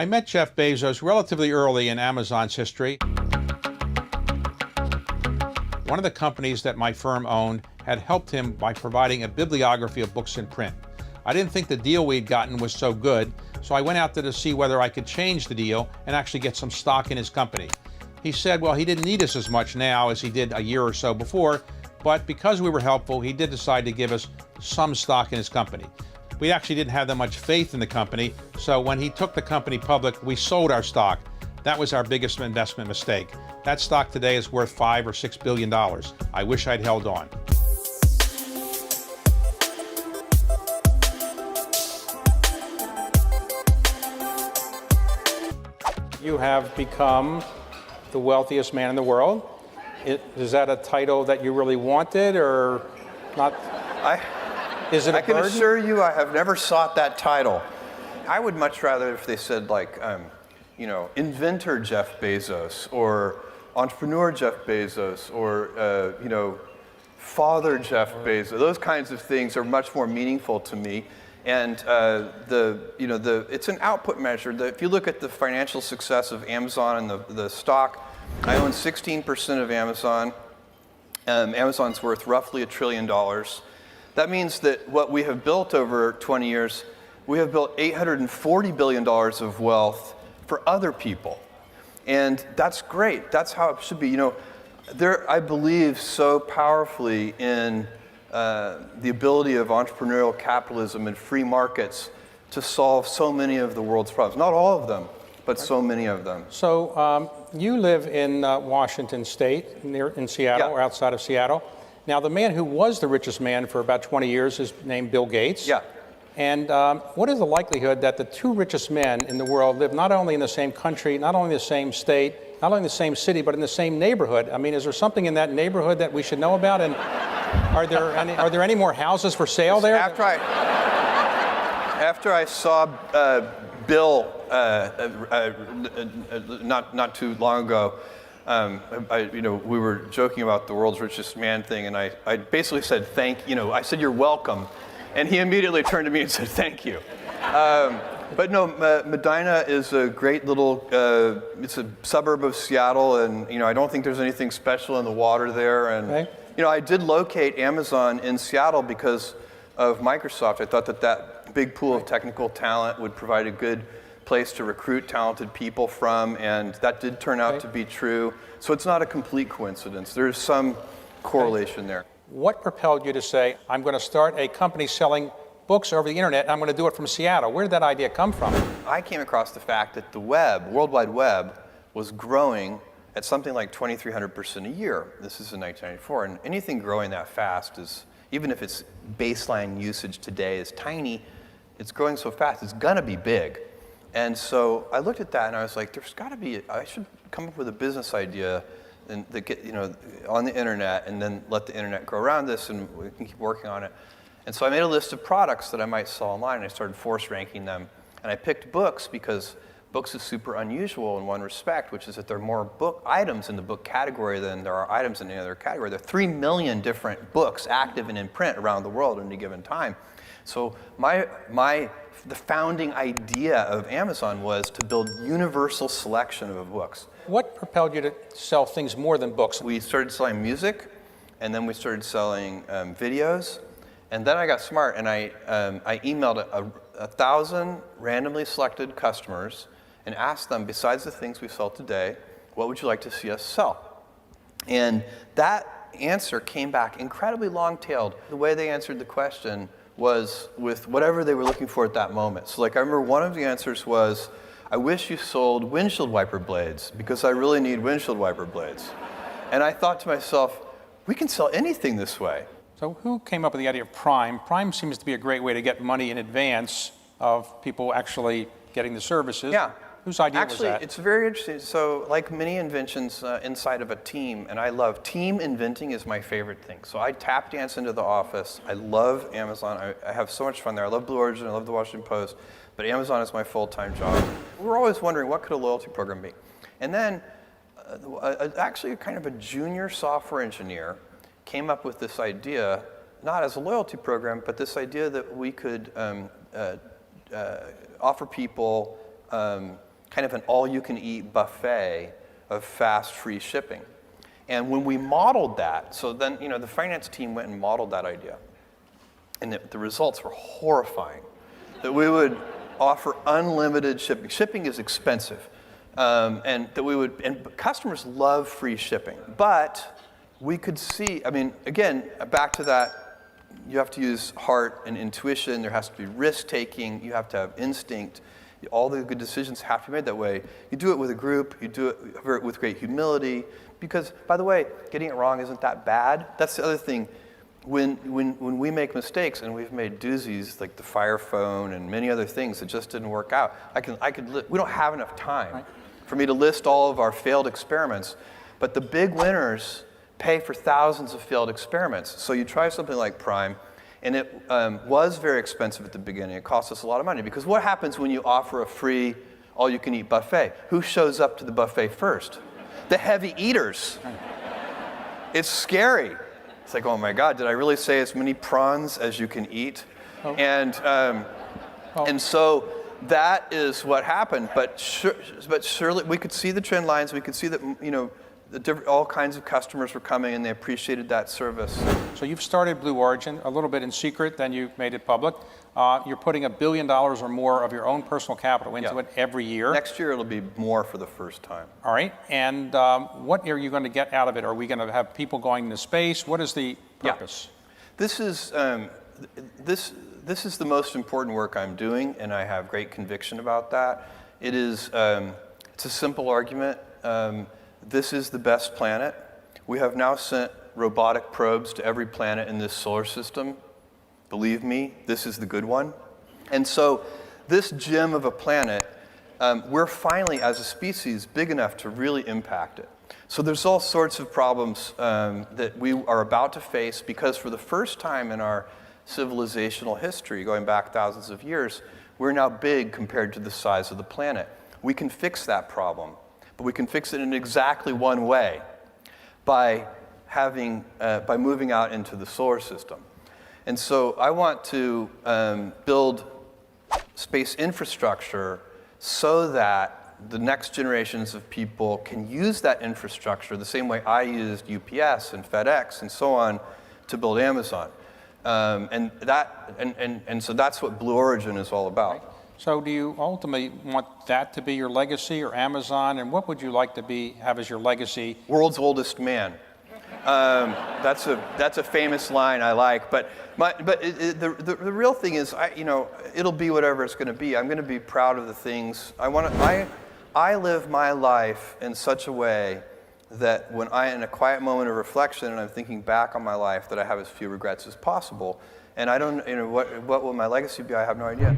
I met Jeff Bezos relatively early in Amazon's history. One of the companies that my firm owned had helped him by providing a bibliography of books in print. I didn't think the deal we'd gotten was so good, so I went out there to see whether I could change the deal and actually get some stock in his company. He said, well, he didn't need us as much now as he did a year or so before, but because we were helpful, he did decide to give us some stock in his company. We actually didn't have that much faith in the company, so when he took the company public, we sold our stock. That was our biggest investment mistake. That stock today is worth $5 or $6 billion. I wish I'd held on. You have become the wealthiest man in the world. Is that a title that you really wanted or not? Is it a burden? I can assure you I have never sought that title. I would much rather if they said like, inventor Jeff Bezos or entrepreneur Jeff Bezos or, father Jeff Bezos. Those kinds of things are much more meaningful to me. And it's an output measure. If you look at the financial success of Amazon and the stock, I own 16% of Amazon. Amazon's worth roughly $1 trillion. That means that what we have built over 20 years, we have built $840 billion of wealth for other people. And that's great. That's how it should be. I believe so powerfully in the ability of entrepreneurial capitalism and free markets to solve so many of the world's problems. Not all of them, but so many of them. So you live in Washington State, in Seattle, or outside of Seattle. Now, the man who was the richest man for about 20 years is named Bill Gates. Yeah. And what is the likelihood that the two richest men in the world live not only in the same country, not only the same state, not only the same city, but in the same neighborhood? I mean, is there something in that neighborhood that we should know about? And are there any more houses for sale there? After I saw Bill not too long ago, we were joking about the world's richest man thing, and I basically said I said you're welcome, and he immediately turned to me and said thank you. But no, Medina is a great little, it's a suburb of Seattle, and I don't think there's anything special in the water there. And okay. I did locate Amazon in Seattle because of Microsoft. I thought that big pool of technical talent would provide a good place to recruit talented people from, and that did turn out to be true. So it's not a complete coincidence. There's some correlation there. What propelled you to say, I'm going to start a company selling books over the internet, and I'm going to do it from Seattle? Where did that idea come from? I came across the fact that the World Wide Web, was growing at something like 2,300% a year. This is in 1994, and anything growing that fast is, even if its baseline usage today is tiny, it's growing so fast, it's gonna be big. And so I looked at that and I was like, there's gotta be, I should come up with a business idea and that get, on the internet, and then let the internet grow around this, and we can keep working on it. And so I made a list of products that I might sell online, and I started force ranking them. And I picked books because books is super unusual in one respect, which is that there are more book items in the book category than there are items in any other category. There are 3 million different books active and in print around the world at any given time. So the founding idea of Amazon was to build universal selection of books. What propelled you to sell things more than books? We started selling music, and then we started selling videos. And then I got smart, and I emailed 1,000 randomly selected customers and asked them, besides the things we sell today, what would you like to see us sell? And that answer came back incredibly long-tailed. The way they answered the question was with whatever they were looking for at that moment. So like I remember one of the answers was, I wish you sold windshield wiper blades because I really need windshield wiper blades. And I thought to myself, we can sell anything this way. So who came up with the idea of Prime? Prime seems to be a great way to get money in advance of people actually getting the services. Yeah. Whose idea was that? Actually, it's very interesting. So like many inventions inside of a team, and I love team inventing is my favorite thing. So I tap dance into the office. I love Amazon. I have so much fun there. I love Blue Origin. I love the Washington Post. But Amazon is my full-time job. We're always wondering, what could a loyalty program be? And then actually kind of a junior software engineer came up with this idea, not as a loyalty program, but this idea that we could offer people kind of an all-you-can-eat buffet of fast, free shipping. And when we modeled that, so then the finance team went and modeled that idea. And the results were horrifying. That we would offer unlimited shipping. Shipping is expensive. And customers love free shipping. But we could see, again, back to that, you have to use heart and intuition. There has to be risk-taking. You have to have instinct. All the good decisions have to be made that way. You do it with a group. You do it with great humility. Because, by the way, getting it wrong isn't that bad. That's the other thing. When we make mistakes, and we've made doozies like the Fire Phone and many other things that just didn't work out, we don't have enough time for me to list all of our failed experiments. But the big winners pay for thousands of failed experiments. So you try something like Prime, and it was very expensive at the beginning. It cost us a lot of money. Because what happens when you offer a free all-you-can-eat buffet? Who shows up to the buffet first? The heavy eaters. It's scary. It's like, oh my God, did I really say as many prawns as you can eat? Oh. And so that is what happened. But surely we could see the trend lines. We could see that all kinds of customers were coming and they appreciated that service. So you've started Blue Origin a little bit in secret, then you made it public. You're putting $1 billion or more of your own personal capital into it every year. Next year it'll be more for the first time. All right, and what are you going to get out of it? Are we going to have people going into space? What is the purpose? This is the most important work I'm doing, and I have great conviction about that. It is it's a simple argument. This is the best planet. We have now sent robotic probes to every planet in this solar system. Believe me, this is the good one. And so this gem of a planet, we're finally, as a species, big enough to really impact it. So there's all sorts of problems that we are about to face because for the first time in our civilizational history, going back thousands of years, we're now big compared to the size of the planet. We can fix that problem, but we can fix it in exactly one way, by moving out into the solar system. And so I want to build space infrastructure so that the next generations of people can use that infrastructure the same way I used UPS and FedEx and so on to build Amazon. And so that's what Blue Origin is all about. Right. So do you ultimately want that to be your legacy, or Amazon, and what would you like to have as your legacy? World's oldest man. That's a famous line I like, but the real thing is, it'll be whatever it's going to be. I'm going to be proud of the things I live my life in such a way that when in a quiet moment of reflection and I'm thinking back on my life, that I have as few regrets as possible. And I don't, what will my legacy be? I have no idea.